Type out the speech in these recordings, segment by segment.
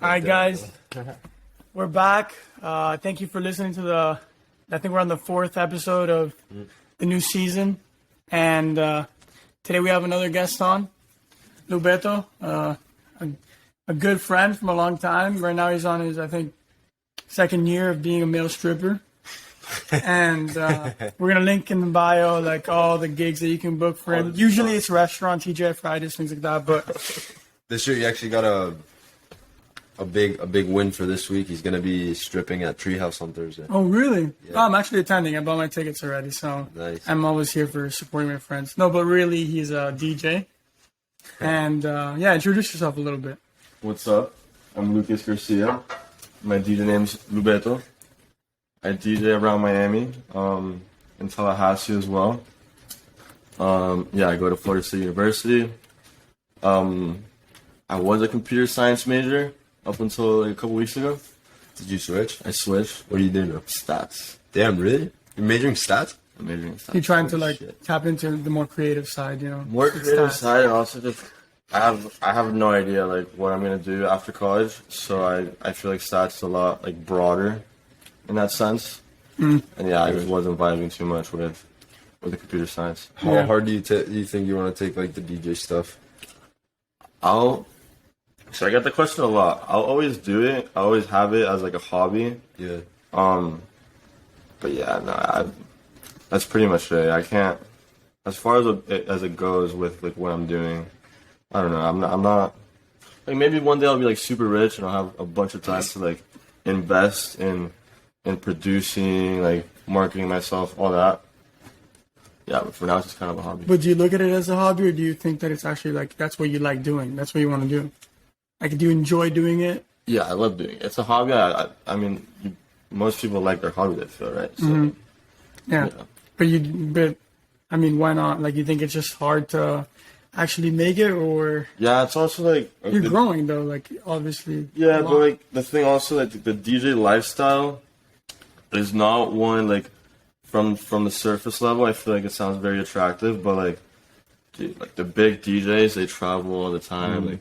All right, guys, we're back. Thank you for listening to I think we're on the 4th episode of the new season. And today we have another guest on, Lubeto, a good friend from a long time. Right now he's on his, I think, 2nd year of being a male stripper. And we're going to link in the bio, like, all the gigs that you can book for him. Usually it's restaurant, TGI Fridays, things like that. But this year he actually got a big win for this week. He's going to be stripping at Treehouse on Thursday. Oh, really? Yeah. Oh, I'm actually attending. I bought my tickets already, so nice. I'm always here for supporting my friends. No, but really, he's a DJ. And, introduce yourself a little bit. What's up? I'm Lucas Garcia. My DJ name's Lubeto. I DJ around Miami, in Tallahassee as well. I go to Florida State University. I was a computer science major up until a couple weeks ago. Did you switch? I switched. What do you do now? Stats. Damn, really? You're majoring stats? I'm majoring in stats. You're trying to tap into the more creative side, you know? More creative side, and also just I have no idea what I'm gonna do after college. So I feel like stats is a lot broader in that sense. And I just wasn't vibing too much with the computer science. How hard do you think you want to take the DJ stuff? So I get the question a lot. I'll always do it. I always have it as a hobby. Yeah. But yeah, no, that's pretty much it. I can't. As far as it goes with what I'm doing, I don't know. I'm not. Maybe one day I'll be super rich and I'll have a bunch of time to invest in producing, marketing myself, all that. Yeah, but for now it's just kind of a hobby. But do you look at it as a hobby, or do you think that it's actually that's what you like doing? That's what you want to do? Do you enjoy doing it? Yeah, I love doing it. It's a hobby. I mean, most people like their hobby, they feel, right? So, yeah. But I mean, why not? You think it's just hard to actually make it, or? Yeah, it's also you're growing though, obviously. Yeah, but the thing also, the DJ lifestyle is not one from the surface level. I feel it sounds very attractive, but dude, the big DJs, they travel all the time.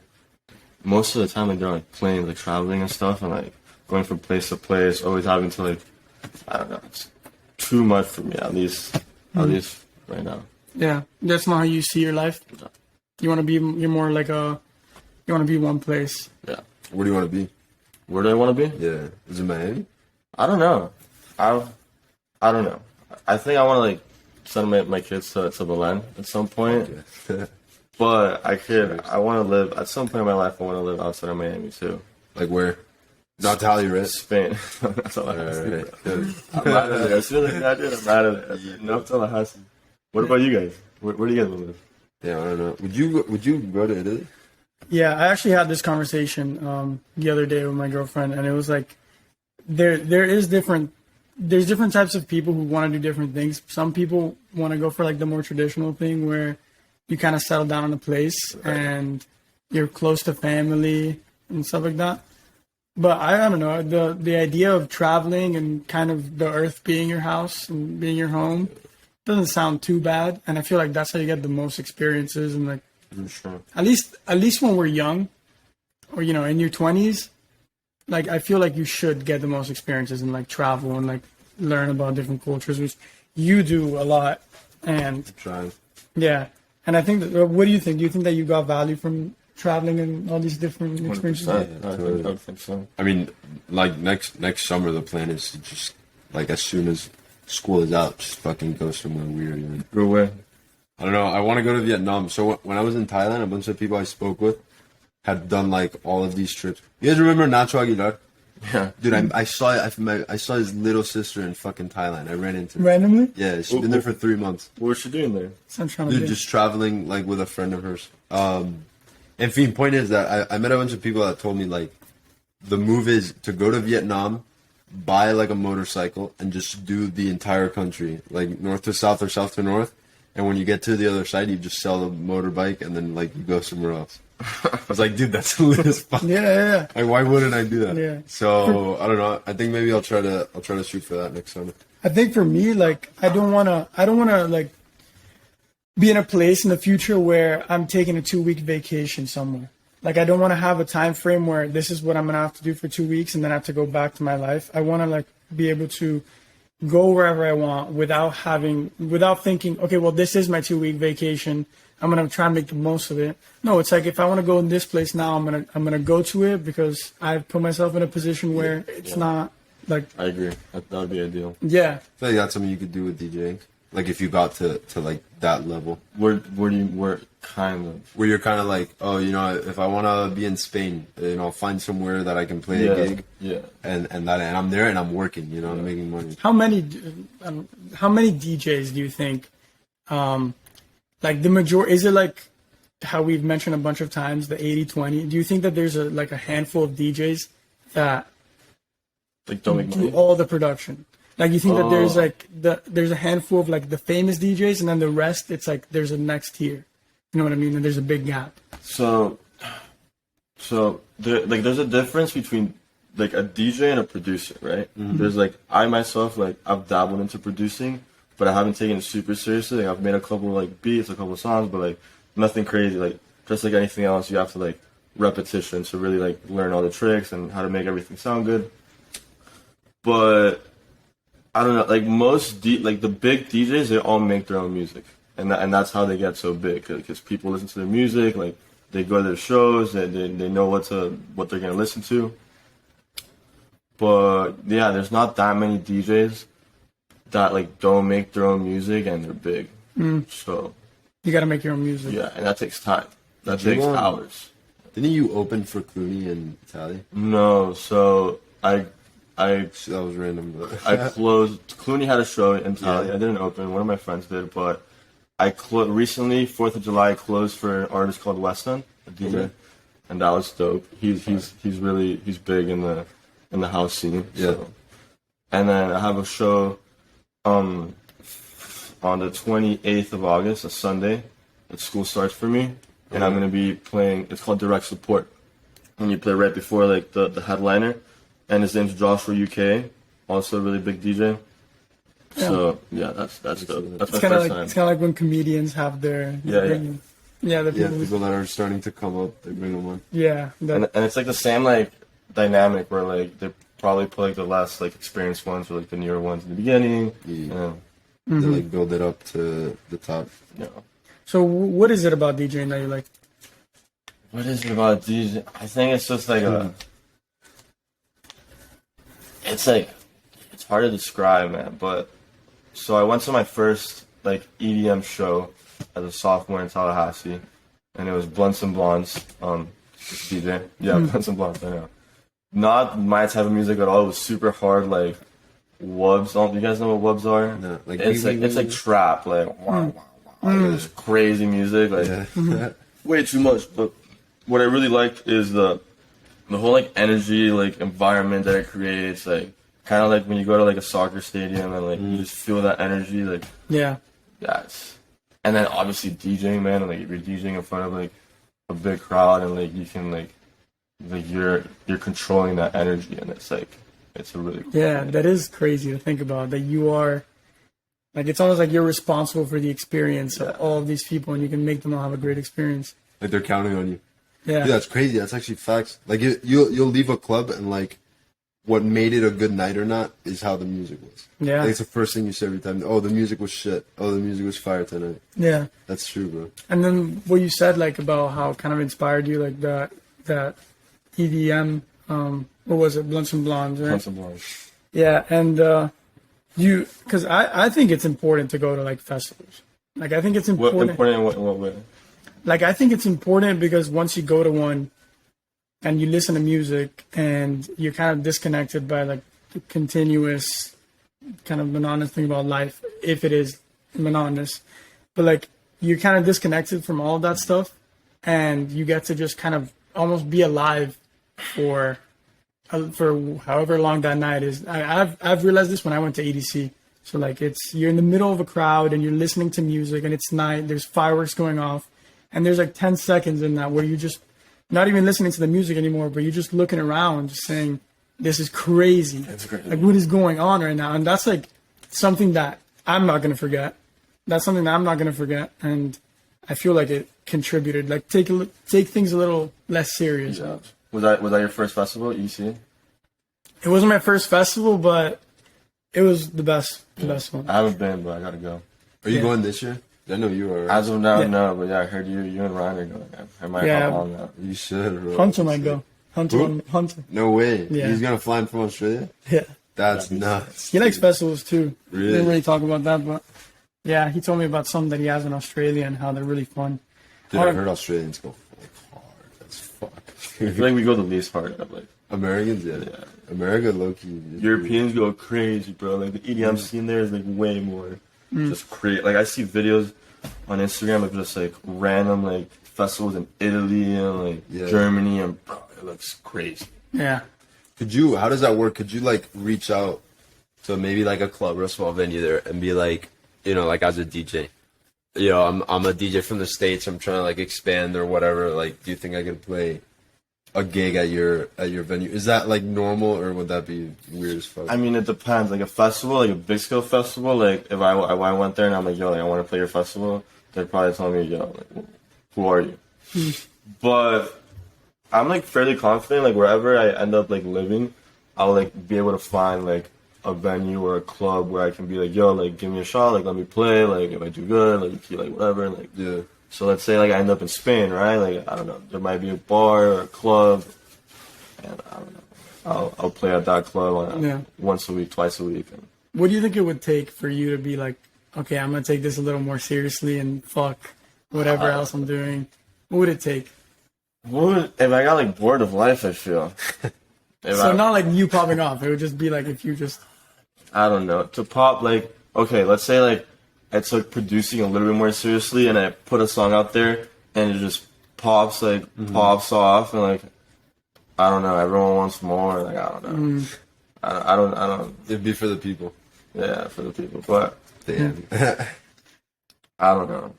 Most of the time, they're on planes, traveling and stuff, and going from place to place, always having to I don't know, it's too much for me, at least right now. Yeah, that's not how you see your life. You want to be, you're more you want to be one place. Yeah. Where do you want to be? Where do I want to be? Yeah. Is it Miami? I don't know. I don't know. I think I want to send my kids to Belen at some point. Okay. But I want to live, at some point in my life, I want to live outside of Miami too. Where? Not Tally, right? Spain. That's all I have to do. I'm mad at it. As soon as I graduate, I'm mad at it. No Tallahassee. What about you guys? Where do you guys live? Yeah, I don't know. Would you go to Italy? Yeah, I actually had this conversation the other day with my girlfriend, and it was there's different types of people who want to do different things. Some people want to go for the more traditional thing where you kind of settle down in a place and you're close to family and stuff like that. But I don't know, the idea of traveling and kind of the earth being your house and being your home doesn't sound too bad. And I feel that's how you get the most experiences and sure. At least when we're young or, in your 20s, I feel you should get the most experiences and travel and learn about different cultures, which you do a lot. And trying. Yeah. And I think what do you think? Do you think that you got value from traveling and all these different experiences? I think so. I mean, next summer, the plan is to just, as soon as school is out, just fucking go somewhere weird. Go where? I don't know. I want to go to Vietnam. So when I was in Thailand, a bunch of people I spoke with had done all of those trips. You guys remember Nacho Aguilar? Yeah. Dude, I saw his little sister in fucking Thailand. I ran into her. Randomly? Yeah, she's been there for 3 months. What was she doing there? Dude, just traveling with a friend of hers. And the point is that I met a bunch of people that told me the move is to go to Vietnam, buy a motorcycle, and just do the entire country, north to south or south to north. And when you get to the other side, you just sell the motorbike and then you go somewhere else. I was dude, that's lit as fuck. Yeah. Why wouldn't I do that? Yeah. So I don't know. I think maybe I'll try to shoot for that next summer. I think for me, I don't wanna be in a place in the future where I'm taking a 2-week vacation somewhere. Like, I don't want to have a time frame where this is what I'm going to have to do for 2 weeks and then I have to go back to my life. I want to like be able to go wherever I want without thinking, okay, well, this is my 2-week vacation. I'm going to try and make the most of it. No, it's like, if I want to go in this place now, I'm going to go to it because I've put myself in a position where it's not like, I agree. That would be ideal. yeah. I feel like that's something you could do with DJing. Like if you got to like that level. Where kind of. Where you're kind of like, oh, you know, if I want to be in Spain, you know, find somewhere that I can play a gig. Yeah. And I'm there and I'm working, you know, I'm making money. How many DJs do you think, like the majority, is it like how we've mentioned a bunch of times, the 80-20? Do you think that there's a handful of DJs that Like don't make do money. all the production? Like, you think that there's like there's a handful of like the famous DJs, and then the rest, it's like there's a next tier. You know what I mean? And there's a big gap. So there's a difference between like a DJ and a producer, right? There's like I myself, like I've dabbled into producing, but I haven't taken it super seriously. Like I've made a couple like beats, a couple songs, but like nothing crazy. Like just like anything else, you have to like repetition to really like learn all the tricks and how to make everything sound good. But I don't know, like like the big DJs, they all make their own music, and that's how they get so big, because people listen to their music, like they go to their shows, they know what they're gonna listen to. But yeah, there's not that many DJs that like don't make their own music and they're big. So You got to make your own music. yeah, and that takes time. That Did you takes want- hours. Didn't you open for Clooney and Tate? No, so I That was random. But closed. Clooney had a show in Italy. Yeah. I didn't open. One of my friends did, but I recently 4th of July I closed for an artist called Weston, a DJ, Okay. and that was dope. He's big in the house scene. Yeah. So. And then I have a show on the 28th of August, a Sunday. That school starts for me, and I'm gonna be playing. It's called Direct Support, and you play right before like the headliner. And his name's Joshua UK, also a really big DJ. So yeah, that's dope. That's my It's kind of first like time. it's kind of like when comedians have their Yeah, yeah, the yeah, people, people that are starting to come up, they bring them on. yeah, And it's like the same like dynamic where like they probably put like the less like experienced ones or like the newer ones in the beginning. Yeah. You They like build it up to the top. know. So what is it about DJing that you like? What is it about DJ? I think it's just like it's like it's hard to describe, man. But so I went to my first like EDM show as a sophomore in Tallahassee, and it was Blunts and Blondes, DJ. Yeah, Blunts and Blondes. I know. Not my type of music at all. It was super hard, like wubs. You guys know what wubs are? No, like it's like trap, like it's crazy music, like yeah. way too much. But what I really liked is the whole like energy, like environment that it creates, like kind of like when you go to like a soccer stadium and like you just feel that energy, like Yeah, yes. And then obviously DJing, man, and like if you're DJing in front of like a big crowd and like you can like you're controlling that energy, and it's like it's a really cool yeah, thing. that is crazy to think about. That you are, like, it's almost like you're responsible for the experience of all of these people, and you can make them all have a great experience. Like they're counting on you. Yeah, Yeah, that's crazy. That's actually facts. Like you'll leave a club and like what made it a good night or not is how the music was. yeah, Like, it's the first thing you say every time. Oh, the music was shit. Oh, the music was fire tonight. yeah. That's true, bro. And then what you said, like, about how it kind of inspired you, like that EDM, what was it, Blunts and Blondes, right? Blunts and Blondes. Yeah, and because I think it's important to go to like festivals. Like, I think it's What important. important in what way? Like, I think it's important because once you go to one and you listen to music and you're kind of disconnected by like the continuous kind of monotonous thing about life, if it is monotonous, but like you're kind of disconnected from all of that stuff, and you get to just kind of almost be alive for however long that night is. I've realized this when I went to EDC. So like you're in the middle of a crowd and you're listening to music and it's night. There's fireworks going off, and there's like 10 seconds in that where you just not even listening to the music anymore, but you're just looking around, just saying, "This is crazy. That's great. Like, what is going on right now?" And that's like something that I'm not gonna forget. That's something that I'm not gonna forget. And I feel like it contributed. Like take things a little less serious. Yeah. Was that your first festival, EC? It wasn't my first festival, but it was the best one. I haven't been, but I gotta go. Are you going this year? I know you are. Right? As of now, no, but yeah, I heard you and Ryan are going. I might hop on that. You should, bro. Hunter might go. Hunter. No way. Yeah. He's gonna fly in from Australia? Yeah. That's nuts. He likes festivals too. Really? We didn't really talk about that, but yeah, he told me about some that he has in Australia and how they're really fun. Dude, I heard Australians go hard as fuck. I feel like we go the least hard. Like Americans, yeah. America, low key. Europeans go crazy, bro. Like the EDM scene there is like way more just crazy. Like I see videos on Instagram of just like random like festivals in Italy and like Germany, and bro, it looks crazy. Yeah. How does that work? Could you like reach out to maybe like a club or a small venue there and be like, you know, like as a DJ, you know, I'm a DJ from the States, I'm trying to like expand or whatever. Like, do you think I could play a gig at your venue? Is that like normal, or would that be weird as fuck? I mean, it depends. Like a festival, like a big scale festival, like if I went there and I'm like, yo, like, I want to play your festival, they'd probably tell me, yo, like, who are you? But I'm like fairly confident, like wherever I end up like living, I'll like be able to find like a venue or a club where I can be like, yo, like give me a shot, like let me play, like if I do good, like whatever, like yeah. So let's say like I end up in Spain, right? Like I don't know, there might be a bar or a club, and I don't know, I'll play at that club once a week, twice a week. And what do you think it would take for you to be like, okay, I'm gonna take this a little more seriously and fuck whatever else I'm doing? What would it take? If I got like bored of life, I feel. Not like you popping off. It would just be like if you just. I don't know, to pop, like, okay, let's say like I took producing a little bit more seriously and I put a song out there and it just pops off, and like I don't know, everyone wants more, like I don't know. I don't It'd be for the people. Yeah, for the people, but damn. I don't know.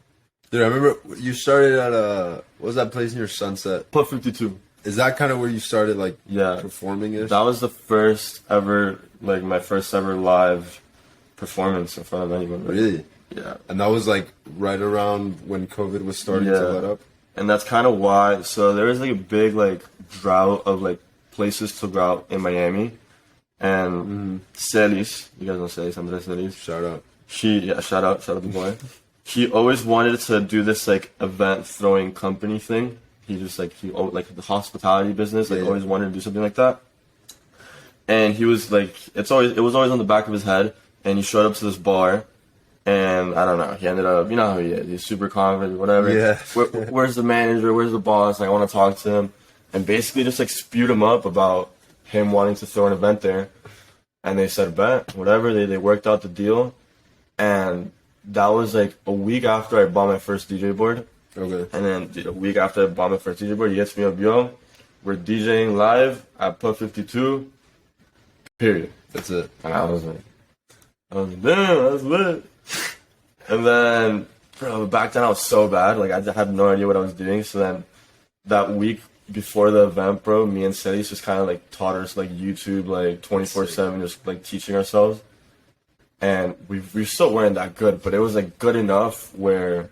Dude, I remember you started at what was that place near Sunset? Put 52. Is that kind of where you started like performing it? That was the first ever, like my first ever live performance in front of anyone. Really? Yeah. And that was like right around when COVID was starting to let up? And that's kind of why, so there was like a big like drought of like places to go out in Miami. And Celis, you guys know Celis, Andres Celis. Shout out. Shout out the boy. He always wanted to do this like event throwing company thing. He just like like the hospitality business, like always wanted to do something like that. And he was like, it was always on the back of his head. And he showed up to this bar, and I don't know, he ended up, you know how he is, he's super confident, whatever. Yeah. Where's the manager? Where's the boss? Like, I want to talk to him, and basically just like spewed him up about him wanting to throw an event there. And they said, bet, whatever. They worked out the deal, and that was like a week after I bought my first DJ board. Okay. And then a week after I bought my first DJ board, he hits me up, yo, we're DJing live at Pub 52, period. That's it. And I was like, damn, that's lit. And then, bro, back then I was so bad. Like, I had no idea what I was doing. So then that week before the event, bro, me and Celis just kind of like taught us like YouTube, like 24/7, just like teaching ourselves. And we still weren't that good, but it was like good enough where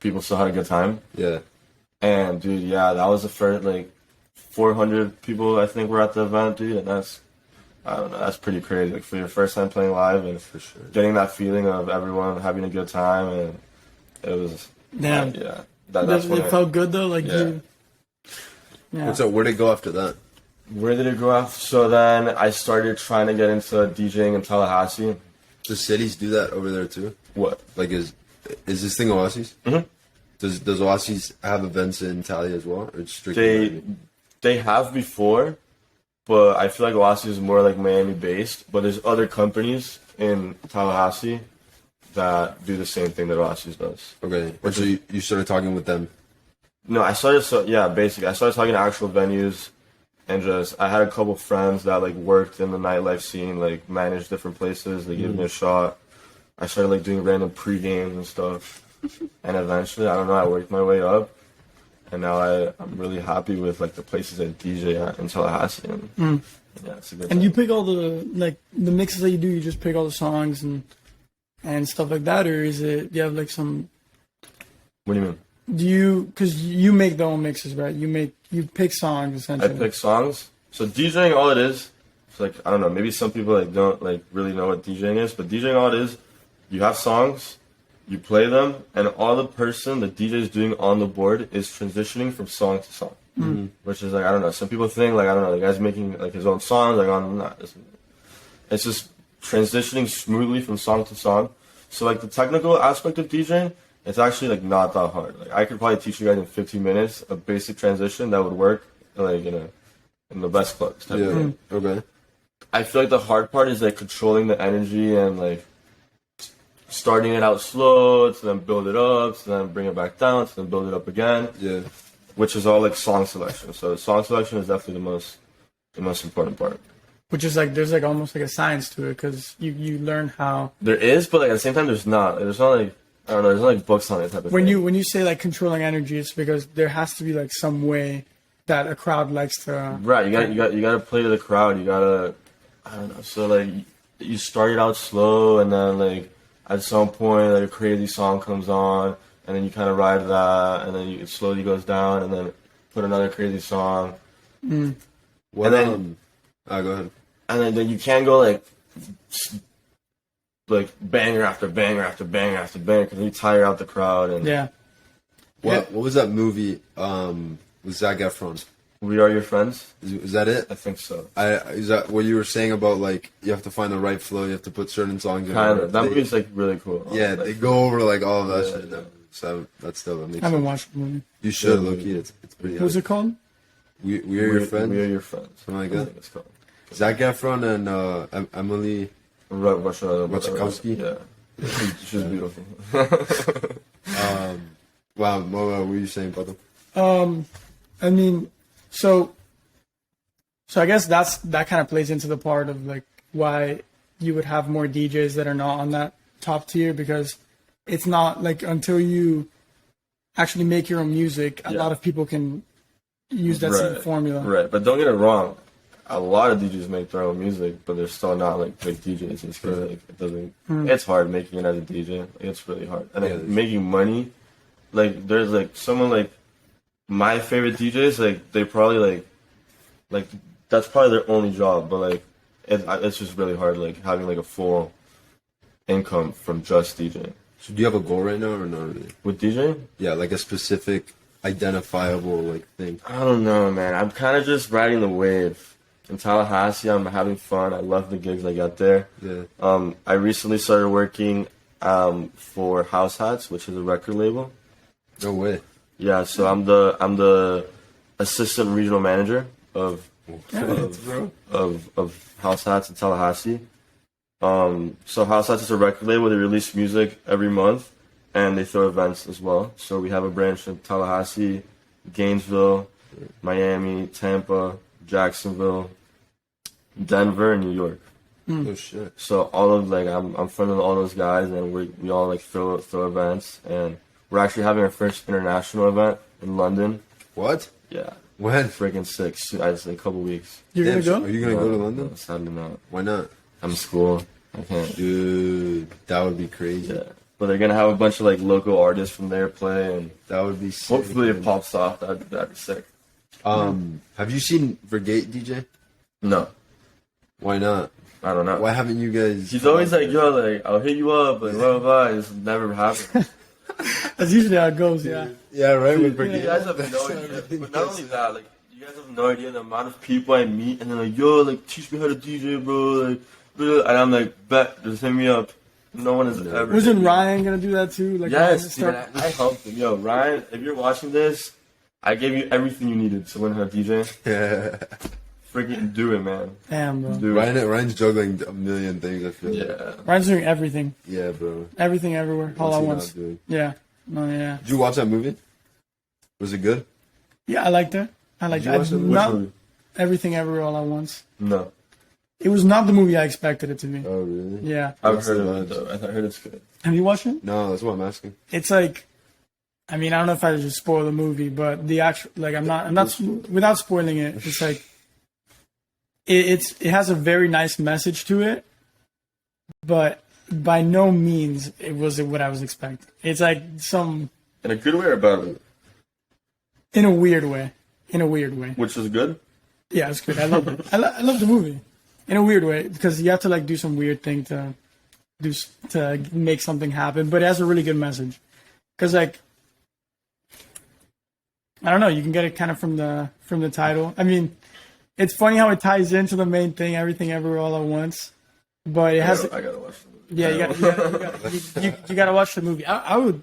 people still had a good time. Yeah. And dude, that was the first like 400 people I think were at the event, dude, and that's, I don't know, that's pretty crazy. Like for your first time playing live and for sure getting that feeling of everyone having a good time, and it was that's it felt good though, like you. Yeah. So where'd it go after that? Where did it go after? So then I started trying to get into DJing in Tallahassee. Does cities do that over there too? What? Like is this thing Oasis? Mm-hmm. Does Oasis have events in Tallahassee as well, or it's strictly they have before, but I feel like Oasis is more like Miami based. But there's other companies in Tallahassee that do the same thing that Oasis does. Okay. And so you started talking with them? No, basically I started talking to actual venues, and I had a couple friends that like worked in the nightlife scene, like managed different places. They gave me a shot. I started like doing random pre-games and stuff, and eventually, I don't know, I worked my way up, and now I'm really happy with like the places I DJ at in Tallahassee. And, yeah, it's a good. And time. you pick all the the mixes that you do. You just pick all the songs and stuff like that, or is it? Do you have like some What do you mean? Because you make the own mixes, right? You pick songs I essentially. pick songs. So DJing, all it is, it's like, I don't know, maybe some people like don't like really know what DJing is, but DJing, all it is, you have songs, you play them, and all the DJ is doing on the board is transitioning from song to song. Mm-hmm. Which is like, I don't know, some people think like, I don't know, the guy's making like his own songs, like, oh, no, it's just transitioning smoothly from song to song. So like the technical aspect of DJing, it's actually like not that hard. Like I could probably teach you guys in 15 minutes a basic transition that would work like in the best clubs type of thing. Okay. I feel like the hard part is like controlling the energy and like starting it out slow to then build it up, to then bring it back down, to then build it up again. Yeah. Which is all like song selection. So song selection is definitely the most important part. Which is like there's like almost like a science to it because you learn how. There is, but like at the same time, there's not. There's not like I don't know. There's not like books on it type of thing. When you say like controlling energy, it's because there has to be like some way that a crowd likes to. Right. You got to play to the crowd. You gotta. I don't know. So like you start it out slow, and then like at some point like a crazy song comes on, and then you kind of ride that, and then it slowly goes down, and then put another crazy song. What? And then, go ahead. And then you can't go like banger after banger after banger after banger because you tire out the crowd. And Yeah. What was that movie? With Zac Efron? We Are Your Friends? Is that it? I think so. Is that what you were saying about like you have to find the right flow? You have to put certain songs in. Kind of. That movie's like really cool. Yeah, they go over like all of that shit. Yeah. So that's still amazing. I haven't watched the movie. You should look it. It's pretty. What was it called? We Are Your Friends. We Are Your Friends. Something like I that. think it's called. Zac Efron and Emily Ratajkowski. Yeah. She's beautiful. Wow, what were you saying about them? I mean, so I guess that kind of plays into the part of like why you would have more DJs that are not on that top tier because it's not like until you actually make your own music, a lot of people can use that same formula. Right, but don't get it wrong. A lot of DJs make their own music, but they're still not like big DJs. It's because like, it doesn't. It's hard making it as a DJ. Like, it's really hard, and like, making money. Like there's like someone like my favorite DJs. Like they probably like that's probably their only job, but like it's just really hard. Like having like a full income from just DJing. So do you have a goal right now or not really? With DJing? Yeah, like a specific identifiable like thing. I don't know, man. I'm kind of just riding the wave. In Tallahassee, I'm having fun. I love the gigs I got there. Yeah. I recently started working for House Hats, which is a record label. No way. Yeah, so I'm the assistant regional manager of House Hats in Tallahassee. So House Hats is a record label. They release music every month, and they throw events as well. So we have a branch in Tallahassee, Gainesville, Miami, Tampa, Jacksonville, Denver, and New York. Oh shit! So all of like I'm friends with all those guys, and we all like throw events, and we're actually having our first international event in London. What? Yeah. When? Freaking sick. I just like a couple weeks. You're gonna go? Are you gonna go to London? No, sadly not. Why not? I'm in school. I can't. Dude, that would be crazy. Yeah. But they're gonna have a bunch of like local artists from there play, and That would be sick. hopefully it pops off. That'd be sick. Have you seen Vergate DJ? No, Why not? I don't know. Why haven't you guys? He's always like, yo, like I'll hit you up, like blah blah blah. It's never happened. That's usually how it goes. Yeah. Yeah, right. With You Vergate. guys have no idea. But not only that, like you guys have no idea the amount of people I meet, and they're like, yo, like teach me how to DJ, bro. Like, blah, and I'm like, bet, just hit me up. No one has ever. Wasn't Ryan gonna do that too? Like Yes, dude, start- I helped him. Yo, Ryan, if you're watching this, I gave you everything you needed to learn how to DJ. Yeah. Freaking do it, man. Damn, bro. Do it. Ryan's juggling a million things. I feel. Like. Yeah. Ryan's doing everything, Yeah, bro. everything, everywhere, all What's at he not once. doing? Yeah. No, yeah. Did you watch that movie? Was it good? Yeah, I liked it. I liked Did it. you watch it? Which Not movie? everything, everywhere, all at once. No. It was not the movie I expected it to be. Oh, really? Yeah. I've What's heard the of it, vibes? though. I heard it's good. Have you watched it? No, that's what I'm asking. It's like, I mean, I don't know if I should spoil the movie, but the actual, like, I'm not without spoiling it. It's like, it has a very nice message to it, but by no means it was what I was expecting. It's like some In a good way or a bad way? In a weird way. In a weird way. Which is good? Yeah, it's good. I love it. I love the movie. In a weird way, because you have to like do some weird thing to make something happen, but it has a really good message. Because like, I don't know, you can get it kind of from the title. I mean, it's funny how it ties into the main thing, everything everywhere all at once. But it has. I gotta watch the movie. Yeah, you gotta watch the movie. I would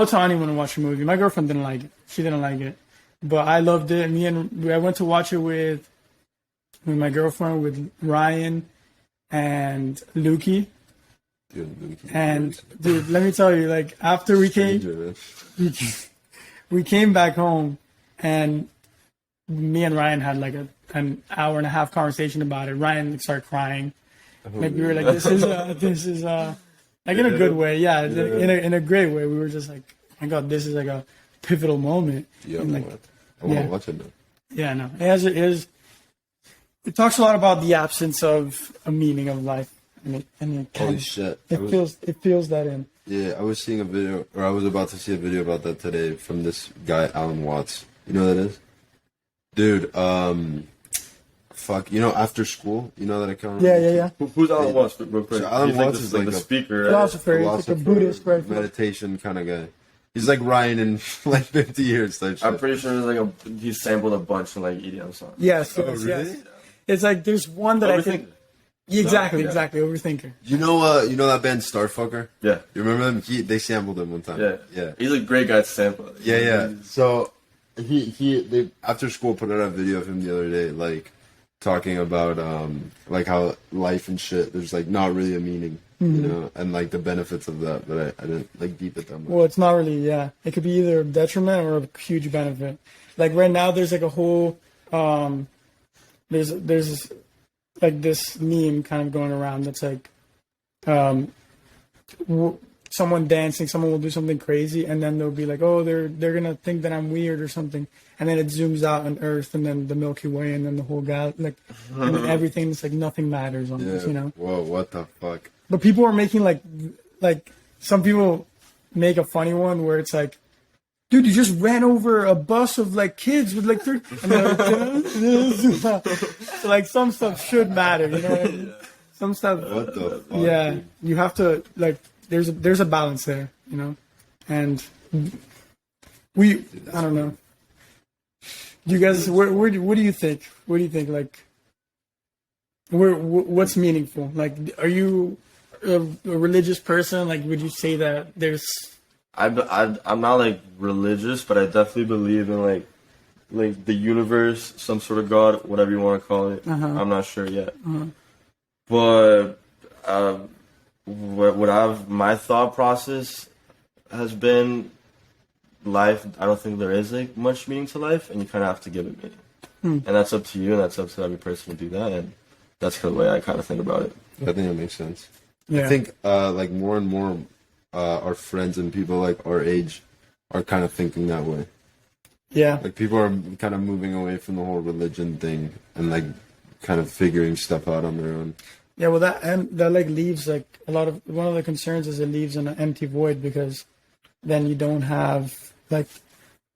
tell anyone to watch the movie. My girlfriend didn't like it. She didn't like it, but I loved it. I went to watch it with my girlfriend, with Ryan and Lukey. And dude, let me tell you, like after we came back home, and me and Ryan had like an hour and a half conversation about it. Ryan started crying. Like we were like, this is like in a good way, yeah. In a great way. We were just like, oh my God, this is like a pivotal moment. Yeah, and like, I want to watch it now. Yeah, no, it talks a lot about the absence of a meaning of life, and it Holy shit! It feels that in. Yeah, I was seeing a video, or I was about to see a video about that today from this guy Alan Watts. You know who that is? Dude, fuck, you know, After School, you know that account? Yeah. Who's Alan Watts? Real quick. So Alan Watts is like like the a speaker, Philosopher, he's like a Buddhist, right? meditation kind of guy. He's like Ryan in like 50 years type shit. I'm pretty sure there's like he sampled a bunch of like EDM songs. Yes, really? yes. It's like there's one that I can. Exactly, Overthinker. You know that band Starfucker? Yeah. You remember them? They sampled them one time. Yeah. He's a great guy to sample. Yeah. So they After School put out a video of him the other day, like talking about like how life and shit, there's like not really a meaning, you know, and like the benefits of that, but I didn't like deep it that much. Well, it's not really. Yeah, it could be either a detriment or a huge benefit. Like right now, there's like a whole there's like this meme kind of going around that's like someone dancing, someone will do something crazy, and then they'll be like, oh, they're gonna think that I'm weird or something, and then it zooms out on Earth, and then the Milky Way, and then the whole and everything. It's like nothing matters on this, you know. Whoa, what the fuck? But people are making like some people make a funny one where it's like, dude, you just ran over a bus of like kids with like 30, and like, so like some stuff should matter, you know what I mean? Some stuff. What the fuck? Yeah, dude? you have to like. There's a balance there, you know, and I don't know. You guys, what do you think? What do you think? Like, what's meaningful? Like, are you a religious person? Like, would you say that there's? I'm not like religious, but I definitely believe in like the universe, some sort of God, whatever you want to call it. I'm not sure yet, but what my thought process has been, life. I don't think there is like much meaning to life, and you kind of have to give it meaning, and that's up to you, and that's up to every person to do that, and that's the way I kind of think about it. I think that makes sense. Yeah. I think like more and more our friends and people like our age are kind of thinking that way. Yeah. Like people are kind of moving away from the whole religion thing and like kind of figuring stuff out on their own. Yeah, well, that like leaves like one of the concerns is it leaves an empty void, because then you don't have like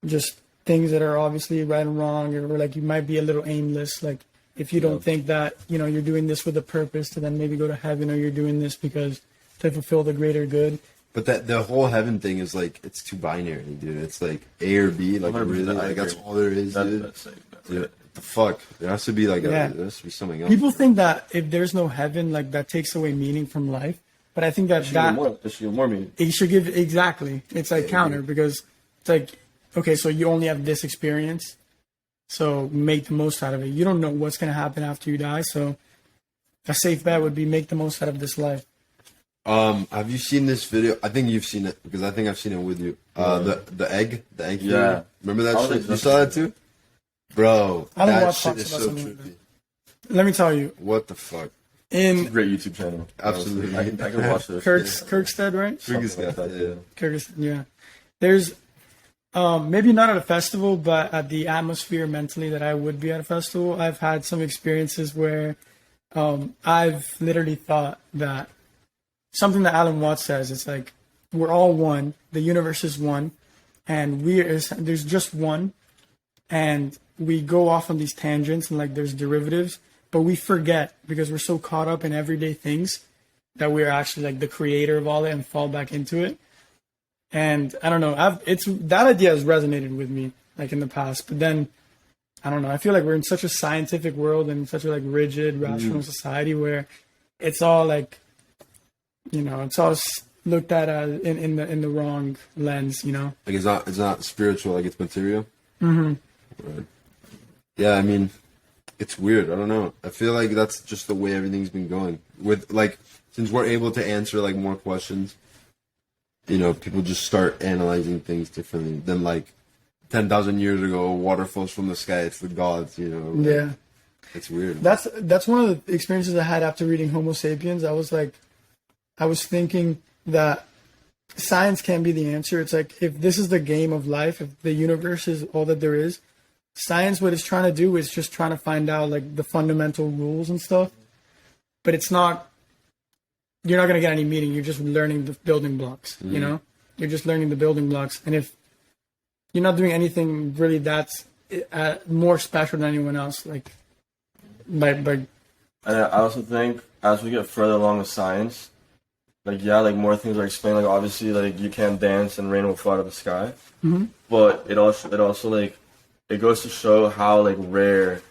just things that are obviously right and wrong, or like you might be a little aimless. Like if you don't think that, you know, you're doing this with a purpose to then maybe go to heaven, or you're doing this because to fulfill the greater good. But the whole heaven thing is like, it's too binary, dude. It's like A or B, like really, like that's all there is, dude. Dude, the fuck, there has to be like there has to be something else. People think that if there's no heaven, like that takes away meaning from life. But I think that It should give more meaning. It should give exactly. It's like counter, because it's like, okay, so you only have this experience, so make the most out of it. You don't know what's gonna happen after you die, so a safe bet would be make the most out of this life. Have you seen this video? I think you've seen it, because I think I've seen it with you. The egg Yeah. theory. Remember that shit? You saw that too? Bro, I don't that watch shit talks is about so something like trippy. Let me tell you, What the fuck? It's a great YouTube channel. Absolutely. I can watch this. Kirkstead, right? Biggest Something like guy, that, yeah. Kirkstead, yeah. There's maybe not at a festival, but at the atmosphere mentally that I would be at a festival, I've had some experiences where I've literally thought that something that Alan Watts says, it's like we're all one, the universe is one, and there's just one, and we go off on these tangents and like there's derivatives, but we forget because we're so caught up in everyday things that we're actually like the creator of all it and fall back into it. And I don't know, that idea has resonated with me like in the past, but then I don't know, I feel like we're in such a scientific world and such a like rigid, rational society where it's all like, you know, it's all looked at in the wrong lens, you know. Like it's not spiritual, like it's material. Mm-hmm. Right. Yeah, I mean, it's weird. I don't know. I feel like that's just the way everything's been going. With like, since we're able to answer like more questions, you know, people just start analyzing things differently than like 10,000 years ago. Water flows from the sky. It's the gods, you know. Like, Yeah. It's weird. That's one of the experiences I had after reading Homo Sapiens. I was thinking that science can't be the answer. It's like, if this is the game of life, if the universe is all that there is, science, what it's trying to do is just trying to find out like the fundamental rules and stuff. But it's not, you're not going to get any meaning. You're just learning the building blocks, you know? You're just learning the building blocks. And if you're not doing anything really that's more special than anyone else, like, by And I also think as we get further along with science, like, yeah, like more things are explained. Like, obviously, like you can't dance and rain will fall out of the sky. Mm-hmm. But it also like, it goes to show how like rare,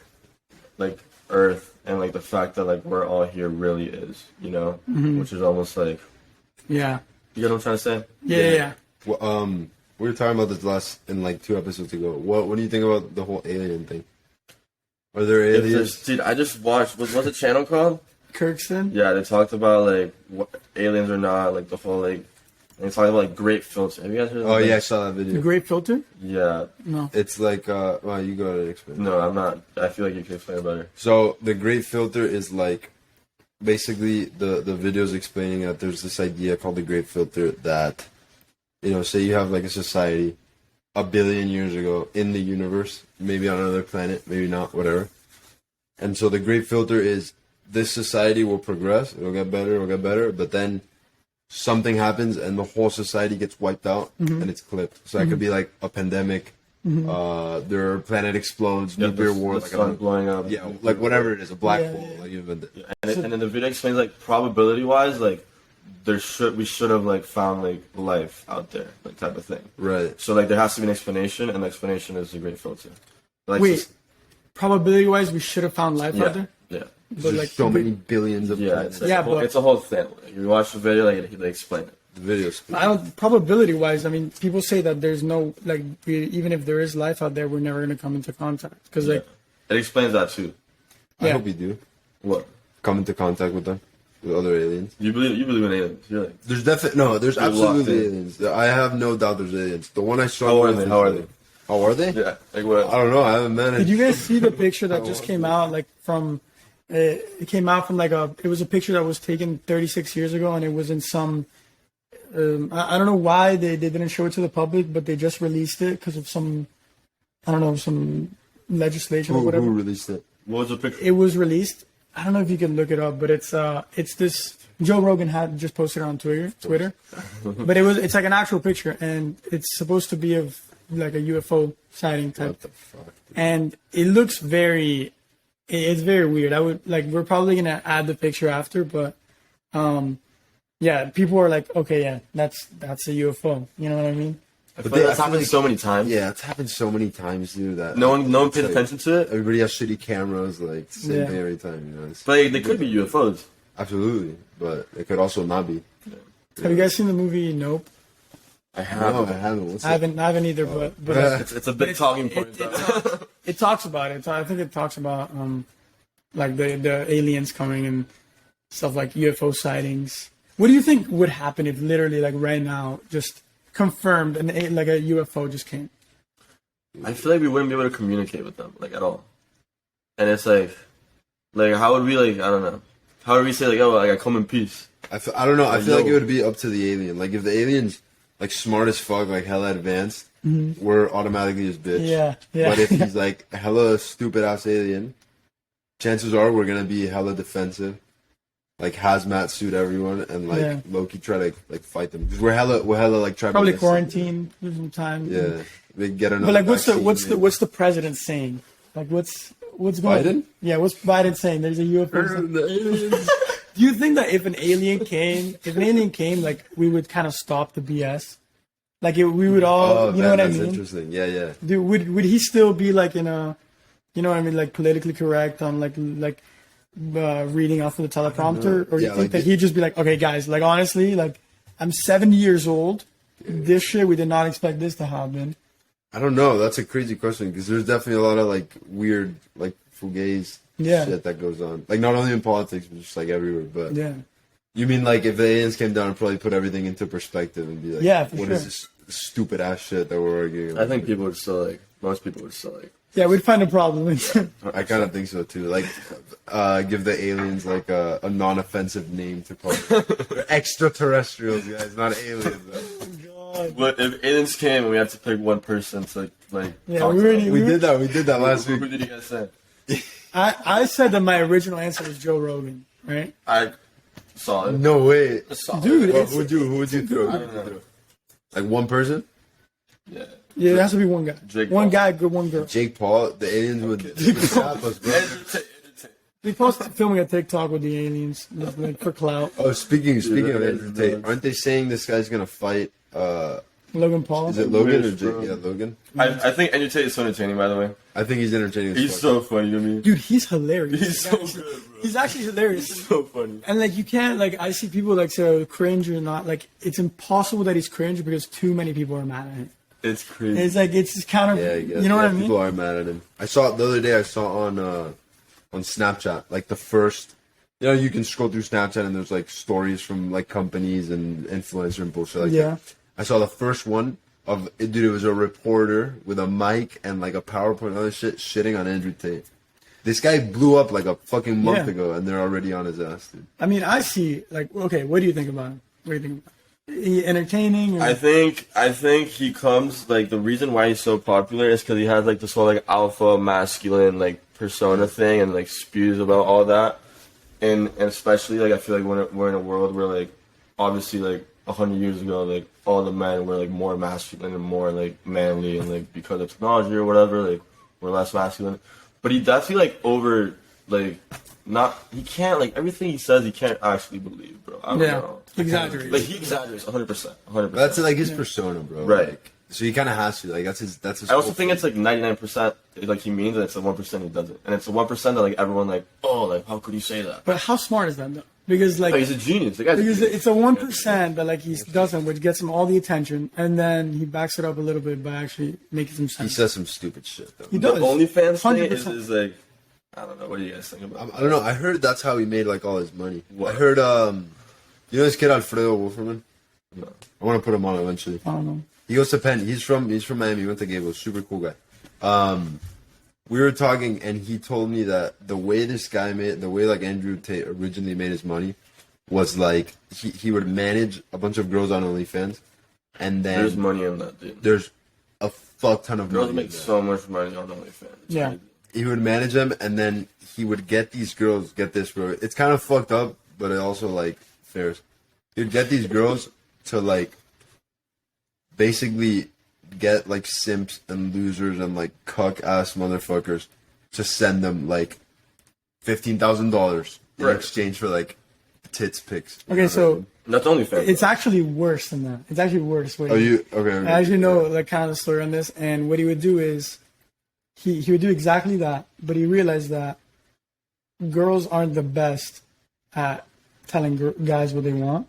like Earth and like the fact that like we're all here really is, you know, which is almost like, yeah. you get what I'm trying to say? Yeah. Well, we were talking about this in like 2 episodes ago. What do you think about the whole alien thing? Are there aliens? Dude, I just watched. What's the channel called? Kirkson? Yeah, they talked about like what aliens or not, like the whole like. And they talked about like great filter. Have you guys heard of Oh that? yeah, I saw that The video. Great Filter? Yeah. No. It's like well, you go ahead and explain. No, I'm not. I feel like you can explain it better. So the great filter is like basically the videos explaining that there's this idea called the great filter that, you know, say you have like a society 1 billion years ago in the universe, maybe on another planet, maybe not, whatever. And so the great filter is this society will progress, it'll get better, but then something happens and the whole society gets wiped out and it's clipped. So that could be like a pandemic, their planet explodes, nuclear war, the like sun blowing up. yeah, like whatever it is, a black Yeah, hole. yeah. Like even And then the video explains like probability wise, like we should have like found like life out there, like type of thing. right. So like there has to be an explanation, and the explanation is the great filter. Like, Wait, probability-wise, we should have found life out there? yeah. But There's like, so many billions of Yeah, planets. it's, Yeah, a whole, but- it's a whole thing. You watch the video, like they explain it. The videos. probability-wise, I mean, people say that there's no, like, even if there is life out there, we're never going to come into contact. Because, like, It explains that too. I yeah. hope you do What? come into contact with them, with other aliens. You believe in aliens? You're like, There's definitely there's You're locked absolutely in. aliens. I have no doubt there's aliens. The one I saw. How are they? How are they? How are they? yeah, like what? I don't know. I haven't met it. Did you guys see the picture that just came out, like, from, it came out from, like, it was a picture that was taken 36 years ago, and it was in some, I don't know why they didn't show it to the public, but they just released it because of some, I don't know, some legislation or whatever. Who released it? What was the picture? It was released. I don't know if you can look it up, but it's this Joe Rogan had just posted it on Twitter. But it's like an actual picture, and it's supposed to be of like a UFO sighting type. What the fuck? And it looks it's very weird. We're probably gonna add the picture after, but yeah, people are like, okay, yeah, that's a UFO. You know what I mean? I feel like that's happened so many times. Yeah, it's happened so many times, dude. That No one paid like, attention to it. Everybody has shitty cameras, like same Yeah. thing every time. You know, it's, But like, they could be UFOs. absolutely, but it could also not be. Have you guys seen the movie Nope? I have. No, I haven't. What's I haven't either, but It's a big talking point. it talks about it. I think it talks about like the aliens coming and stuff, like UFO sightings. What do you think would happen if literally, like, right now, just confirmed like a UFO just came? I feel like we wouldn't be able to communicate with them, like, at all. And it's like how would we, like, I don't know. How would we say, like, oh, like, I come in peace? I don't know. I feel like yo. it would be up to the alien. Like if the alien's like smart as fuck, like hella advanced, we're automatically his bitch. Yeah. But if he's like hella stupid ass alien, chances are we're gonna be hella defensive. like hazmat suit everyone and like Yeah. low-key try to like fight them because we're hella like trying Probably to quarantine for some time. Yeah, they get another. But like, vaccine, what's the president saying? Like, what's going? Biden? Yeah, what's Biden saying? There's a UFO. The aliens. Do you think that if an alien came, like we would kind of stop the BS? Like we would all, Oh, you know man, what I that's mean? interesting. Yeah. Dude, would he still be like in a, you know what I mean, like politically correct on like reading off of the teleprompter, or do you Yeah, think like that he'd just be like, okay, guys, like honestly, like I'm 70 years old. This shit, we did not expect this to happen. I don't know. That's a crazy question because there's definitely a lot of like weird, like fugazi shit that goes on. Like not only in politics, but just like everywhere. But Yeah. you mean like if the aliens came down and probably put everything into perspective and be like, Yeah, for what sure. is this stupid ass shit that we're arguing about? I think people would still like. Most people would still like. Yeah, we'd find a problem. I kind of think so too. Like, give the aliens like a non-offensive name to call them. They're extraterrestrials, guys, not aliens. Though. But if aliens came and we had to pick one person to like, Yeah, talk we to, already- We did that last who week. did you guys say? I said that my original answer was Joe Rogan, right? I saw it. No way. Saw Dude, it. Well, it's- who would you throw? I don't know. Like one person? Yeah. Yeah, it has to be one guy. Jake One Paul. guy, good one girl. Jake Paul. The aliens would stop us, bro. We posted filming a TikTok with the aliens, just, like for clout. Oh, speaking of that Andrew is Tate, nuts. aren't they saying this guy's gonna fight? Logan Paul. Is it Logan or Wish, bro. Jake? Yeah, Logan. I think Andrew Tate is so entertaining, by the way. I think he's entertaining. as He's fuck. so funny to me. Dude, he's hilarious. He's so good, bro. He's actually hilarious. So funny. And like you can't like I see people like say oh, cringe or not. Like it's impossible that he's cringe because too many people are mad at him. It's crazy. It's like it's just counter. Yeah, I guess. You know what I mean? People are mad at him. I saw it the other day. I saw on Snapchat, like the first. You know, you can scroll through Snapchat and there's like stories from like companies and influencer and bullshit like Yeah. that. I saw the first one of dude. It was a reporter with a mic and like a PowerPoint and other shit shitting on Andrew Tate. This guy blew up like a fucking month Yeah. ago, and they're already on his ass, dude. I mean, I see. Like, okay, what do you think about him? What do you think? About him? He entertaining? Or, I think he comes like the reason why he's so popular is because he has like this whole like alpha masculine like persona thing and like spews about all that, and especially like I feel like we're in a world where like obviously like 100 years ago like all the men were like more masculine and more like manly and like because of technology or whatever like we're less masculine, but he definitely like over like not he can't like everything he says he can't actually believe, bro. I don't know. exaggerate. Like he exaggerates 100%. That's like his persona, bro. Right. Like, so he kind of has to. Like that's his. I also whole think it's like 99% like he means, and it's the 1% he doesn't, and it's the 1% that like everyone like, oh, like how could you say that? But how smart is that though? Because like, Like, he's a genius. The guy's a because genius. it's a 1% that like he doesn't, which gets him all the attention, and then he backs it up a little bit by actually making some He sense. says some stupid shit though. He The does. OnlyFans thing 100%. is like, I don't know. What do you guys think about? I don't know. I heard that's how he made like all his money. What? I heard you know this kid Alfredo Wolferman? No. I want to put him on eventually. I don't know. He goes to Penn. He's from Miami. He went to Gable. Super cool guy. We were talking, and he told me that the way this guy made, the way like Andrew Tate originally made his money, was like he would manage a bunch of girls on OnlyFans, and then There's money in that, dude. there's a fuck ton of Girls money. make in that. so much money on OnlyFans. It's Yeah. crazy. He would manage them, and then he would get these girls. Get this, bro. It's kind of fucked up, but it also like fair. He'd get these girls to like basically get like simps and losers and like cuck ass motherfuckers to send them like $15,000 in Right. exchange for like tits pics. Okay, so That's OnlyFans. it's actually worse than that. It's actually worse. Oh, you okay? I actually know like kind of the story on this, and what he would do is he would do exactly that, but he realized that girls aren't the best at telling guys what they want.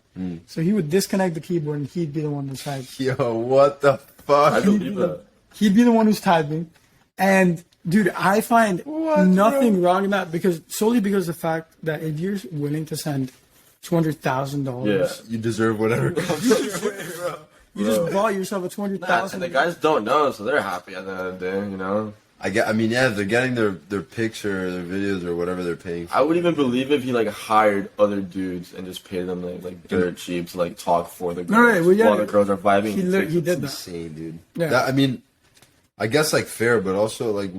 So he would disconnect the keyboard, and he'd be the one to type. Yo, what the fuck? I believe that. He'd be the one who's typing, and dude, I find nothing wrong in that because solely because of the fact that if you're willing to send $200,000, You deserve whatever comes your way, bro. you just bought yourself a And the $200,000. guys don't know, so they're happy at the end of the day, you know? I mean, yeah, if they're getting their picture, their videos, or whatever they're paying for. I would even believe if he like hired other dudes and just paid them like dirt cheap to like talk for the girls No, right, well, yeah, while the girls are vibing. He did that. Insane, dude. Yeah. That, I mean, I guess like fair, but also like,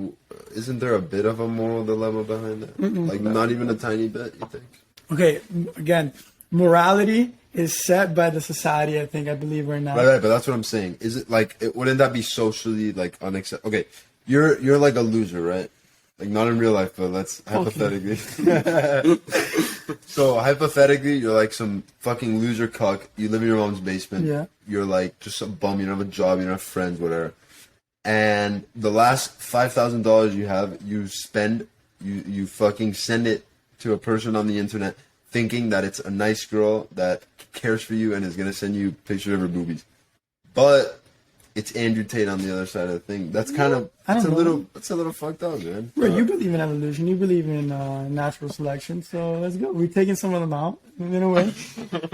isn't there a bit of a moral dilemma behind that? Like, not even a tiny bit. You think? Okay, again, morality is set by the society. I believe right now. Right, but that's what I'm saying. Is it like wouldn't that be socially like unacceptable? Okay, you're like a loser, right? Like not in real life, but let's hypothetically. So hypothetically, you're like some fucking loser cuck. You live in your mom's basement. Yeah. You're like just a bum. You don't have a job. You don't have friends. Whatever. And the last $5,000 you have, you spend. You fucking send it to a person on the internet, thinking that it's a nice girl that cares for you and is gonna send you pictures of her boobies, but it's Andrew Tate on the other side of the thing. That's kind of it's a little fucked up, man. Bro, you believe in evolution. You believe in natural selection. So let's go. We're taking some of them out in a way.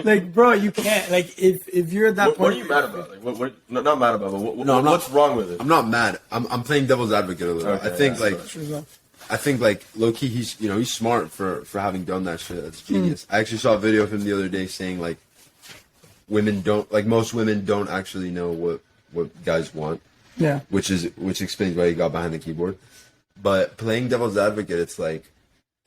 Like, bro, you can't. Like, if you're at that point. What are you mad about? Like, what not mad about, but what's wrong with it? I'm not mad. I'm playing devil's advocate a little. Okay, I think yeah, I think like low key he's smart for having done that shit. That's genius. I actually saw a video of him the other day saying like most women don't actually know what guys want. Yeah. Which explains why he got behind the keyboard. But playing devil's advocate, it's like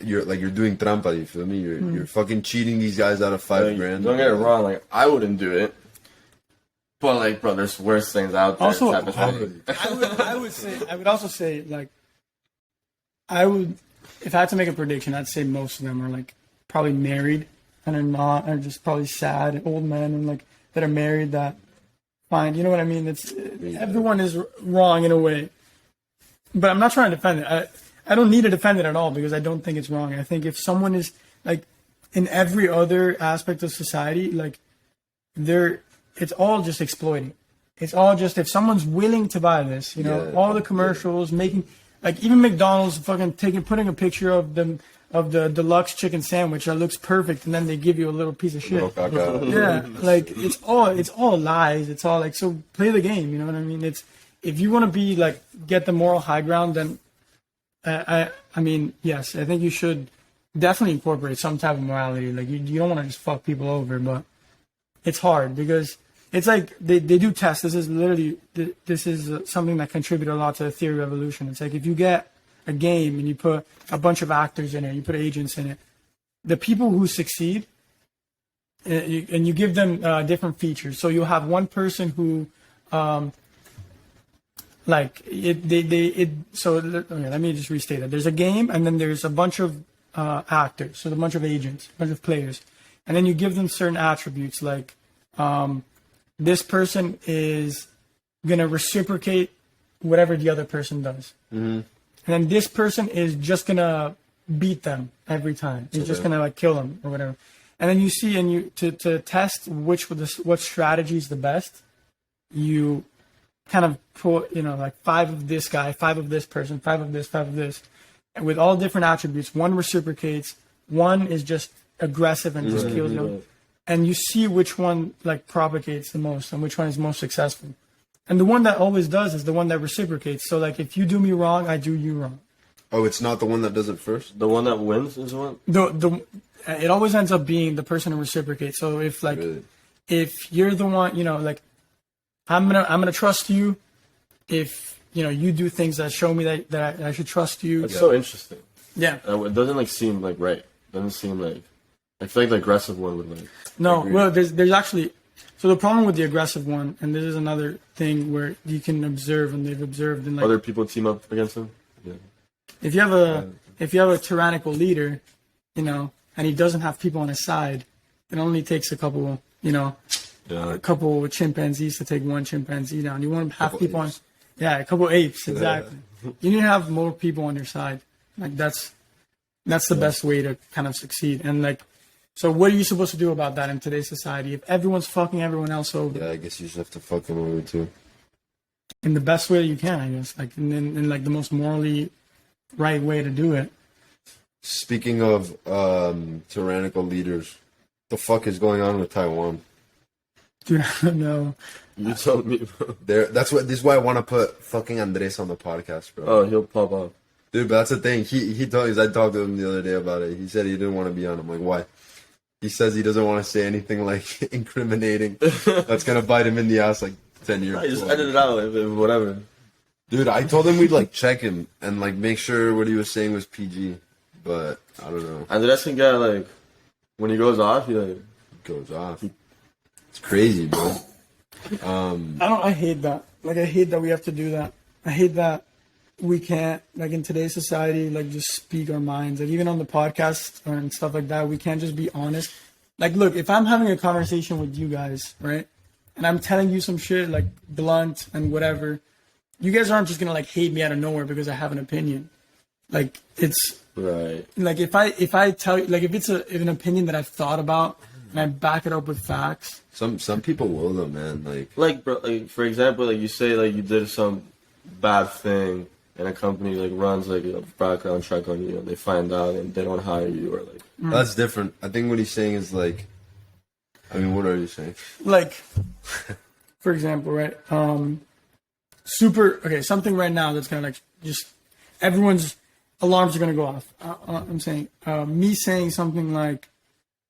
you're doing trampa, you feel me? You're fucking cheating these guys out of $5,000. Don't get it wrong, like I wouldn't do it. But like, bro, there's worse things out there. Also, type of thing. I would also say like I would, if I had to make a prediction, I'd say most of them are like probably married and are just probably sad old men and like that are married that find, you know what I mean? Everyone is wrong in a way, but I'm not trying to defend it. I don't need to defend it at all because I don't think it's wrong. I think if someone is like in every other aspect of society, like it's all just exploiting. It's all just if someone's willing to buy this, all the commercials making. Like even McDonald's fucking putting a picture of the deluxe chicken sandwich that looks perfect, and then they give you a little piece of shit. Yeah, like it's all lies. It's all like, so play the game. You know what I mean? It's if you want to be like get the moral high ground, then I mean yes, I think you should definitely incorporate some type of morality. Like you don't want to just fuck people over, but it's hard because. It's like they do tests. This is something that contributed a lot to the theory of evolution. It's like if you get a game and you put a bunch of actors in it, you put agents in it, the people who succeed, and you give them different features. So you'll have one person who, So let me just restate it. There's a game, and then there's a bunch of actors, so a bunch of agents, a bunch of players, and then you give them certain attributes like. This person is going to reciprocate whatever the other person does. Mm-hmm. And then this person is just going to beat them every time. He's just going to like kill them or whatever. And then you see, to test what strategy is the best, you kind of put, like 5 of this guy, 5 of this person, 5 of this, 5 of this. And with all different attributes, one reciprocates, one is just aggressive and just kills you. And you see which one like propagates the most and which one is most successful. And the one that always does is the one that reciprocates. So like if you do me wrong, I do you wrong. Oh, it's not the one that does it first? The one that wins is the one? It always ends up being the person who reciprocates. So if like if you're the one, like I'm gonna trust you if you do things that show me that I should trust you. It's so interesting. Yeah. It doesn't like seem like right. It doesn't seem like I feel like the aggressive one would like. No, well, there's actually. So the problem with the aggressive one, and this is another thing where you can observe, and they've observed, and like other people team up against him. Yeah. If you have a tyrannical leader, and he doesn't have people on his side, it only takes a couple, a couple chimpanzees to take one chimpanzee down. You want to have people on, a couple apes, exactly. You need to have more people on your side. Like that's the best way to kind of succeed, and like. So what are you supposed to do about that in today's society? If everyone's fucking everyone else over, I guess you just have to fuck them over too. In the best way you can, I guess, like in like the most morally right way to do it. Speaking of tyrannical leaders, the fuck is going on with Taiwan? Dude, I don't know. You told me, bro. This is why I want to put fucking Andres on the podcast, bro. Oh, he'll pop up. Dude, but that's the thing. He told me, I talked to him the other day about it. He said he didn't want to be on. I'm like, why? He says he doesn't want to say anything like incriminating that's gonna bite him in the ass like 10 years. I just edit it out, whatever. Dude, I told him we'd like check him and like make sure what he was saying was PG, but I don't know. Andres can get like When he goes off, he like Goes off. It's crazy, bro. I hate that. Like, I hate that we have to do that. I hate that we can't, like, in today's society, like, just speak our minds. Like, even on the podcast and stuff like that, we can't just be honest. Like, look, if I'm having a conversation with you guys, right, and I'm telling you some shit, like, blunt and whatever, you guys aren't just gonna, like, hate me out of nowhere because I have an opinion. Like, it's right. like, if I tell you, like, if it's an opinion that I've thought about and I back it up with facts. Some people will though, man. Like, bro, like, for example, like, you say, like, you did some bad thing, and a company, like, runs, like, a background check on you, and they find out, and they don't hire you, or, like... That's different. I think what he's saying is, like... I mean, what are you saying? Like, for example, right? Something right now that's gonna, like, just... Everyone's alarms are gonna go off. I'm saying, me saying something like,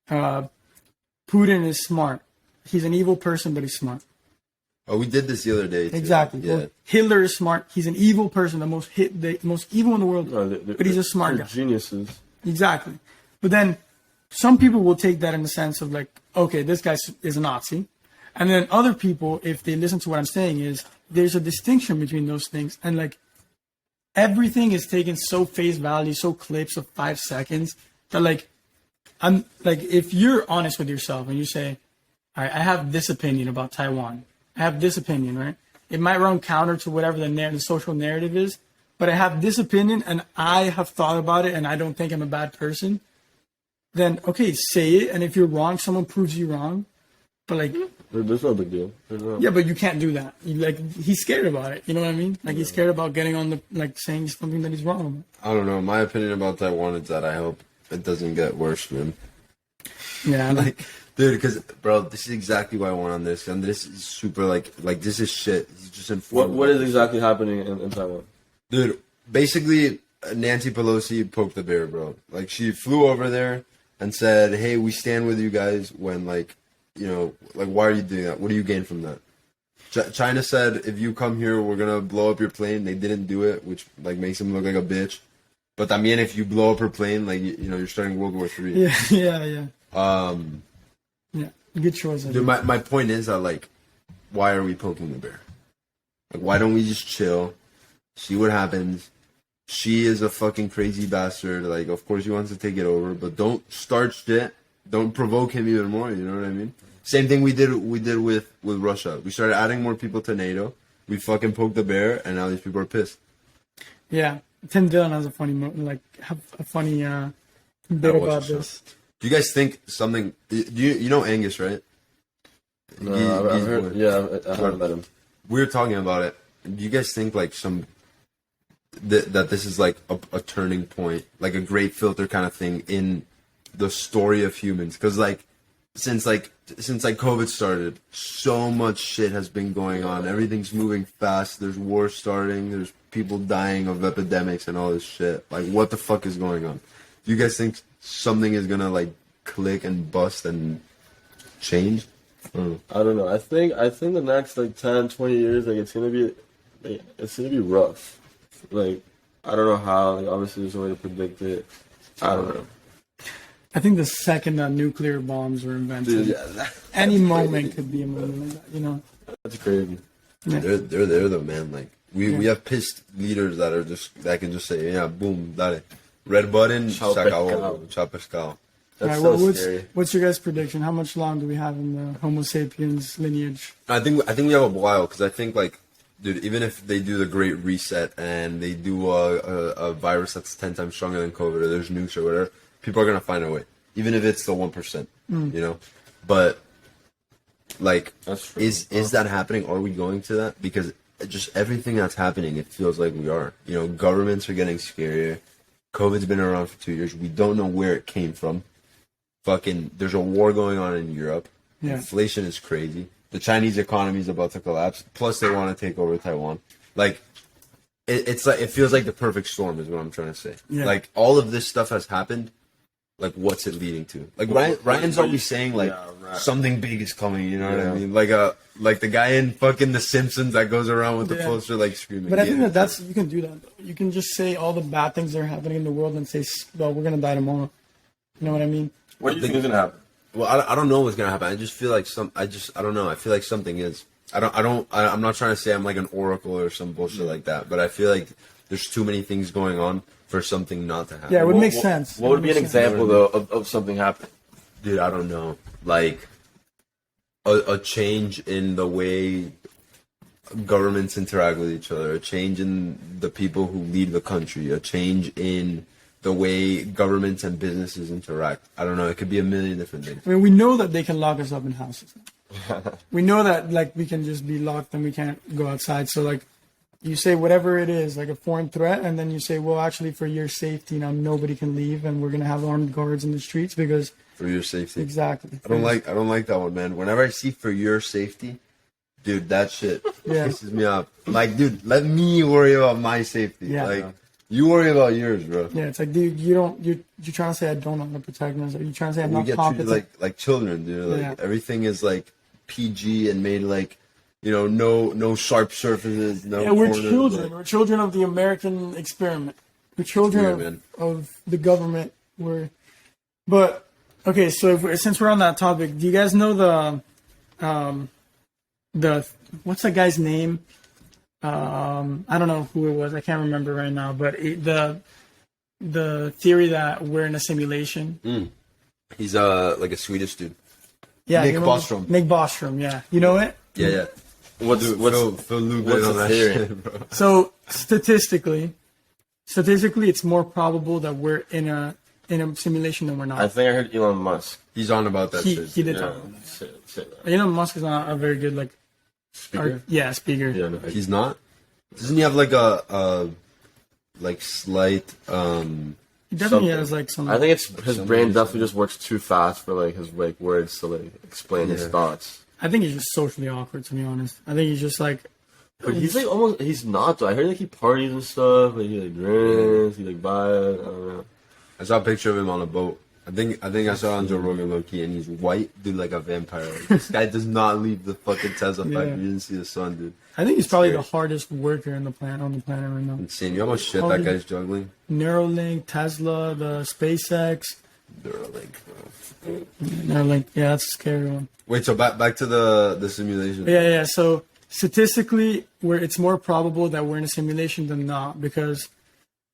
Putin is smart. He's an evil person, but he's smart. Oh, we did this the other day, too. Exactly. Yeah. Well, Hitler is smart. He's an evil person, the most evil in the world. No, but he's a smart guy. Geniuses. Exactly. But then some people will take that in the sense of, like, okay, this guy is a Nazi. And then other people, if they listen to what I'm saying, is there's a distinction between those things. And, like, everything is taken so face value, so clips of 5 seconds that, like, I'm like, if you're honest with yourself and you say, all right, I have this opinion about Taiwan. I have this opinion, right? It might run counter to whatever the social narrative is, but I have this opinion and I have thought about it and I don't think I'm a bad person. Then, okay, say it. And if you're wrong, someone proves you wrong. But, like... There's no big deal. Yeah, but you can't do that. He's scared about it. You know what I mean? Like, he's scared about getting on the, like, saying something that he's wrong. I don't know. My opinion about Taiwan is that I hope it doesn't get worse, man. Yeah. Like, dude, because, bro, this is exactly why I went on this. And this is super, like this is shit. He's just informed. What is exactly happening in Taiwan? Dude, basically, Nancy Pelosi poked the bear, bro. Like, she flew over there and said, hey, we stand with you guys when, like, you know, like, why are you doing that? What do you gain from that? China said, if you come here, we're going to blow up your plane. They didn't do it, which, like, makes him look like a bitch. But, I mean, if you blow up her plane, like, you know, you're starting World War III. Yeah. Yeah, good choice. Dude, my point is that, like, why are we poking the bear? Like, why don't we just chill, see what happens? She is a fucking crazy bastard. Like, of course he wants to take it over, but don't start shit. Don't provoke him even more. You know what I mean? Same thing we did with Russia. We started adding more people to NATO. We fucking poked the bear, and now these people are pissed. Yeah, Tim Dillon has a funny bit about this. Do you guys think something? You know Angus, right? No, I've heard. Yeah, I heard about him. We were talking about it. Do you guys think like that this is like a turning point, like a great filter kind of thing in the story of humans? Because like since COVID started, so much shit has been going on. Everything's moving fast. There's wars starting. There's people dying of epidemics and all this shit. Like, what the fuck is going on? Do you guys think something is gonna like click and bust and change? I don't know. I think the next like 10, 20 years, like it's gonna be rough. Like, I don't know how. Like, obviously, there's no way to predict it. I don't know. I think the second that nuclear bombs were invented, Dude, any moment could be a moment like that. You know. That's crazy. Yeah. They're there though, man. Like we have pissed leaders that can just say, yeah, boom, dale, red button, Chao pescado. That's All right, so scary. what's your guys' prediction? How much long do we have in the Homo sapiens lineage? I think we have a while because I think like, dude, even if they do the Great Reset and they do a virus that's 10 times stronger than COVID, or there's nukes or whatever, people are gonna find a way, even if it's the 1%. You know, but like, is that happening? Are we going to that? Because just everything that's happening, it feels like we are. You know, governments are getting scarier. COVID's been around for 2 years. We don't know where it came from. Fucking, there's a war going on in Europe. Yeah. Inflation is crazy. The Chinese economy is about to collapse. Plus, they want to take over Taiwan. Like, it's like, it feels like the perfect storm is what I'm trying to say. Yeah. Like, all of this stuff has happened. Like, what's it leading to? Like, Ryan's always saying, like, something big is coming, you know what I mean? Like the guy in fucking The Simpsons that goes around with the poster, like, screaming. But I think that's, you can do that, though. You can just say all the bad things that are happening in the world and say, well, we're going to die tomorrow. You know what I mean? What do you think is gonna happen? Well, I don't know what's gonna happen. I just feel like I don't know. I feel like something is. I'm not trying to say I'm like an oracle or some bullshit like that, but I feel like there's too many things going on for something not to happen. Yeah, it would make sense. What would be an example though of something happening? Dude, I don't know. Like a change in the way governments interact with each other, a change in the people who lead the country, a change in the way governments and businesses interact. I don't know. It could be a million different things. I mean, we know that they can lock us up in houses. We know that, like, we can just be locked and we can't go outside. So, like, you say whatever it is, like a foreign threat, and then you say, well, actually, for your safety, nobody can leave, and we're gonna have armed guards in the streets because For your safety. exactly. I don't like that one, man. Whenever I see for your safety, dude, that shit pisses me off. Like, dude, let me worry about my safety. Yeah. Like, you worry about yours, bro. Yeah, it's like, dude, you're trying to say I don't want to protect myself. You're trying to say I'm We not get competent. treated like children, dude. Like Yeah. everything is like PG and made like, no sharp surfaces, no. Yeah, we're corners, children. like- We're children of the American experiment. We're children Weird, man. of the government. But okay. So since we're on that topic, do you guys know the what's that guy's name? I don't know who it was. I can't remember right now. But the theory that we're in a simulation. He's like a Swedish dude. Yeah, Nick you remember? Bostrom. Nick Bostrom. Yeah, you know it. Yeah. What's Phil Lubeto what's on the that theory? shit, bro. So statistically, it's more probable that we're in a simulation than we're not. I think I heard Elon Musk. He's on about that he shit. did Yeah, talk about that. say that. Elon Musk is not a very good Speaker? speaker. Yeah, no, He's not. Doesn't he have like a like slight He definitely something. has like some. I think it's his Somebody brain said- definitely just works too fast for like his like words to like explain his Yeah. thoughts. I think he's just socially awkward, to be honest. I think he's just like. But he's like almost he's not though. I heard like he parties and stuff. Like he like drinks. He like buys. I don't know. I saw a picture of him on a boat. I think I saw it on Joe Rogan low-key, and he's white, dude, like a vampire. Like, this guy does not leave the fucking Tesla factory. Yeah. You didn't see the sun, dude. I think he's probably Scary. the hardest worker on the planet right now. Insane. You know how much shit Oh, that he- guy's juggling? Neuralink, Tesla, the SpaceX. Neuralink, bro. Neuralink, yeah, that's a scary one. Wait, so back to the simulation. Yeah. So statistically, it's more probable that we're in a simulation than not, because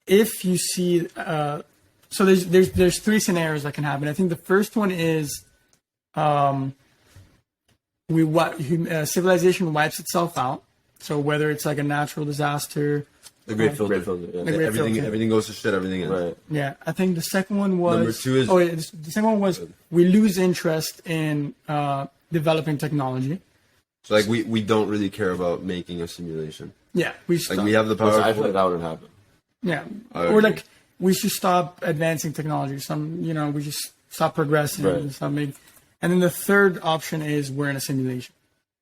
if you see, so there's three scenarios that can happen. I think the first one is, civilization wipes itself out. So whether it's like a natural disaster, The Great Filter. Great filter. Yeah. The Great Everything, Filter. everything goes to shit. Everything ends. Right. yeah, I think the second one was Number two is- the second one was we lose interest in developing technology. So like we don't really care about making a simulation. Yeah, we Like stop. we have the Which power. I feel like that wouldn't happen. Yeah, I or agree. like we should stop advancing technology. We just stop progressing Right. and stop making. And then the third option is we're in a simulation.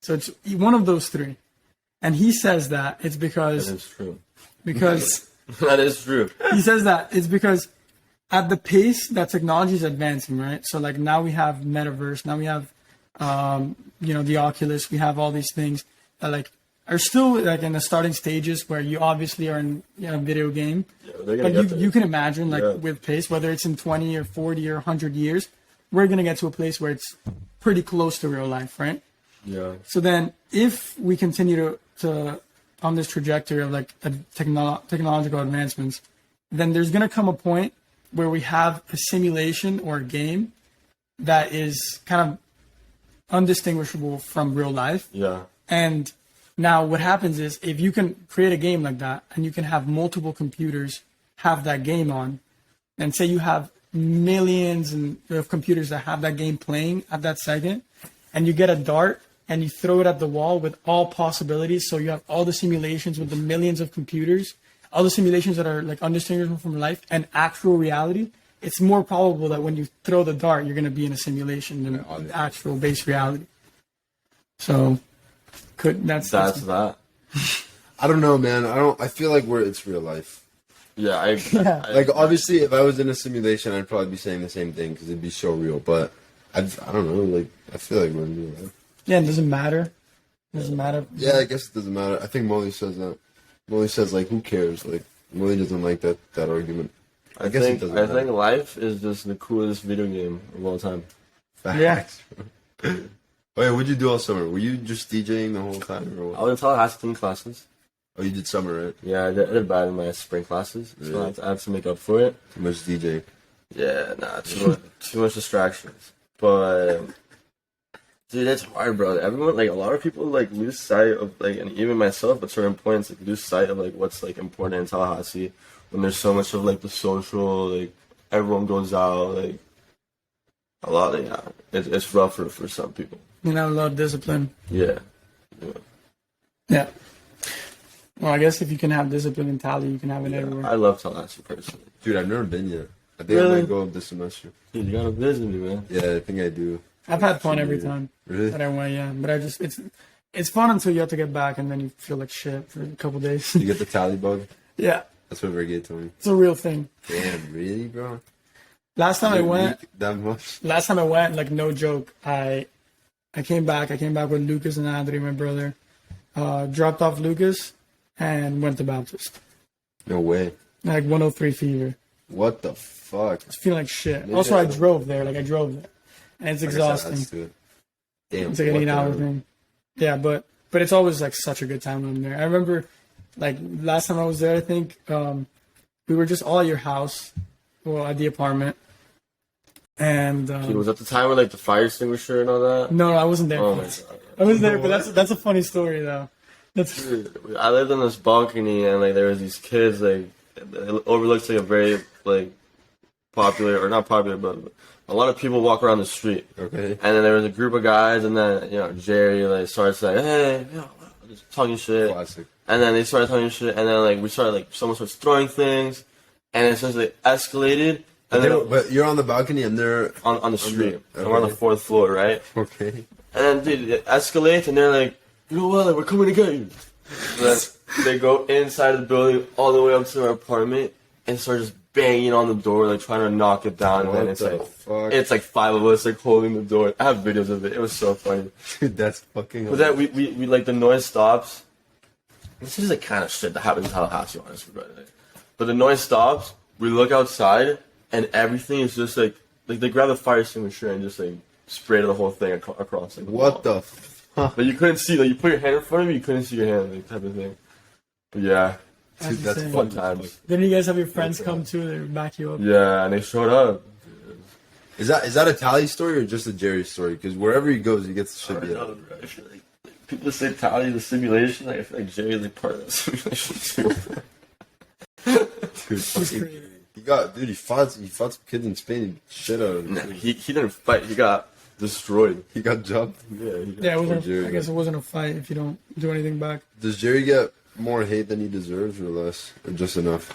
So it's one of those three. And he says that it's That because is true. That is true. he says that it's because at the pace that technology is advancing, right? So like now we have metaverse, now we have the Oculus, we have all these things that like are still like in the starting stages where you obviously are in a video game. Yeah, they're gonna But get there. you can imagine, like, Yeah. with pace, whether it's in 20 or 40 or 100 years, we're going to get to a place where it's pretty close to real life, right? Yeah. So then if we continue to on this trajectory of, like, technological advancements, then there's going to come a point where we have a simulation or a game that is kind of undistinguishable from real life. Yeah. And now what happens is if you can create a game like that and you can have multiple computers have that game on, and say you have millions of computers that have that game playing at that second, and you get a dart and you throw it at the wall with all possibilities. So you have all the simulations with the millions of computers, all the simulations that are like undistinguishable from life and actual reality. It's more probable that when you throw the dart, you're going to be in a simulation than actual base reality. So that's that. I don't know, man. I feel like it's real life. Yeah. Like obviously, if I was in a simulation, I'd probably be saying the same thing because it'd be so real. But I don't know. Like I feel like we're in real life. Yeah, it doesn't matter. It doesn't matter. Yeah, I guess it doesn't matter. I think Molly says that. Molly says like, who cares? Like Molly doesn't like that argument. I guess it think doesn't I matter. think life is just the coolest video game of all time. Facts. Yeah. Wait, what'd you do all summer? Were you just DJing the whole time, or I what? was in Tallahassee classes. Oh, you did summer, right? Yeah, I did bad in my spring classes, so Really? I have to make up for it. Too much DJ. Yeah, nah, too much distractions. But dude, it's hard, bro. Everyone, like, a lot of people, like, lose sight of, like, and even myself at certain points, like, lose sight of, like, what's, like, important in Tallahassee when there's so much of, like, the social, like, everyone goes out, like, a lot of, yeah, it's rougher for some people. You know, a lot of discipline. Yeah. Yeah. Well, I guess if you can have discipline in Tally, you can have it everywhere. I love Tallahassee personally. Dude, I've never been yet. I think I Really? might go this semester. Dude, you gotta visit me, man. Yeah, I think I do. I've had fun every Yeah. time Really? that I went, yeah. But it's fun until you have to get back and then you feel like shit for a couple days. You get the tally bug? Yeah, That's what Vergate told me. it's a real thing. Damn, really, bro? Last time I You're went, weak that much? like no joke, I came back with Lucas and Andre, my brother. Dropped off Lucas and went to Baptist. No way. Like 103 fever. What the fuck? I was feeling like shit. Yeah. Also, I drove there. And it's I guess that exhausting. adds to it. Damn, It's like an what 8-hour the- thing. Yeah, but it's always like such a good time when I'm there. I remember, like last time I was there, I think we were just all at your house, well, at the apartment, and Dude, was that the time with, like, the fire extinguisher and all that? no, I wasn't there. Oh, for my that. God. I was there, but that's a funny story though. That's Dude, I lived on this balcony and like there was these kids like it overlooks like a very like popular or not popular but a lot of people walk around the street Okay. and then there was a group of guys and then Jerry like started saying hey just talking shit Classic. and then they started talking shit and then like we started like someone starts throwing things and it just like escalated and then But you're on the balcony and they're... on the street the- and we're on the 4th floor right Okay. and then dude it escalates and they're like you know what like, we're coming to get you. Then they go inside of the building all the way up to our apartment and start just banging on the door, like trying to knock it down. What And then the fuck? it's like 5 of us like holding the door. I have videos of it. It was so funny. Dude, that's fucking... But then we like the noise stops. This is the kind of shit that happens in Tallahassee, honestly, brother. But the noise stops. We look outside and everything is just like they grab the fire extinguisher and just like spray the whole thing across. Like, the wall. What the fuck? But you couldn't see, like, you put your hand in front of you, you couldn't see your hand, like, type of thing. But yeah, Dude, that's insane. fun fun times. Then you guys have your friends come too. They back you up. Yeah, and they showed up. Is that a Tally story or just a Jerry story? Because wherever he goes, he gets the shit I beat know, out. bro. I feel like people say Tally the simulation, like, I feel like Jerry's like part of that simulation too. Dude, fucking, he fought some kids in Spain and shit out of Nah, him. he didn't fight, he got destroyed. He got jumped. Yeah, he got Yeah, it wasn't. Jerry, I guess it wasn't a fight if you don't do anything back. Does Jerry get more hate than he deserves or less? Or just enough?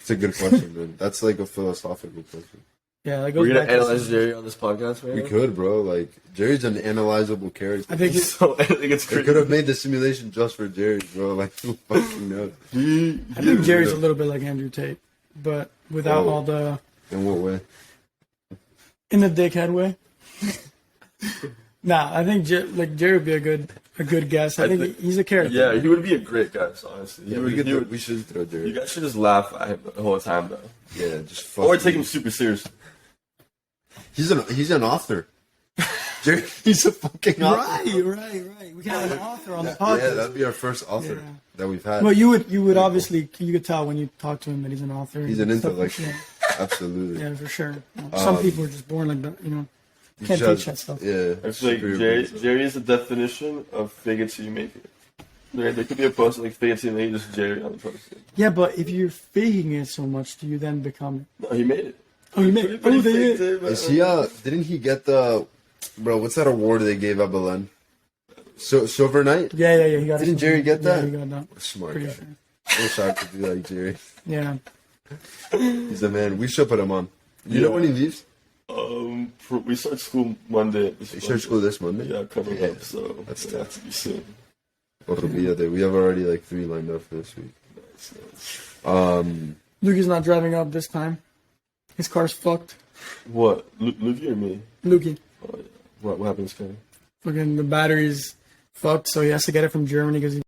It's a good question, man. That's like a philosophical question. Yeah, that goes We're gonna back to analyze Jerry on this podcast right We now? could, bro. Like, Jerry's an analyzable character. I think it, So, I think it's They crazy. could have made the simulation just for Jerry, bro. Like, who fucking knows? I think Jerry's a little bit like Andrew Tate, but without Oh. all the In what way? in the dickhead way. Nah, I think Jerry would be a good guest. I think he's a character. Yeah, he would be a great guest, honestly. Yeah, we should throw Jerry. You guys should just laugh at him the whole time, though. Yeah, just Or fucking. take him super seriously. He's an author. Jerry, he's a fucking author. Right. We can have an author on the Yeah, podcast. that'd be our first author Yeah. that we've had. Well, you would obviously you could tell when you talk to him that he's an author. He's an and stuff. intellect. Yeah, Absolutely. yeah, for sure. Some people are just born like that, you know. Can't Just- teach that stuff. Yeah. I feel like Jerry is the definition of fake it till you make it. Right? There could be a post like fake it till you make it, just Jerry on the post. Yeah, but if you're faking it so much, do you then become? No, he made it. Oh, you make. But he Oh, they faked did. it, but- Is he? Didn't he get the? Bro, what's that award they gave at Belen? Silver Knight. Yeah. He got. Didn't Jerry get that? Yeah, he got that. Smart Pretty guy. sure. I wish I could be like Jerry. Yeah. He's the man. We should put him on. You know when he leaves? We start school Monday. He starts school this Monday. Yeah, coming Yeah. up. So That's that's have to be soon. Olvídate. We have already like 3 lined up for this week. Lukey's not driving up this time. His car's fucked. What? Luffy or me? Lukey. What happens, Kenny? Fucking the battery's fucked, so he has to get it from Germany because he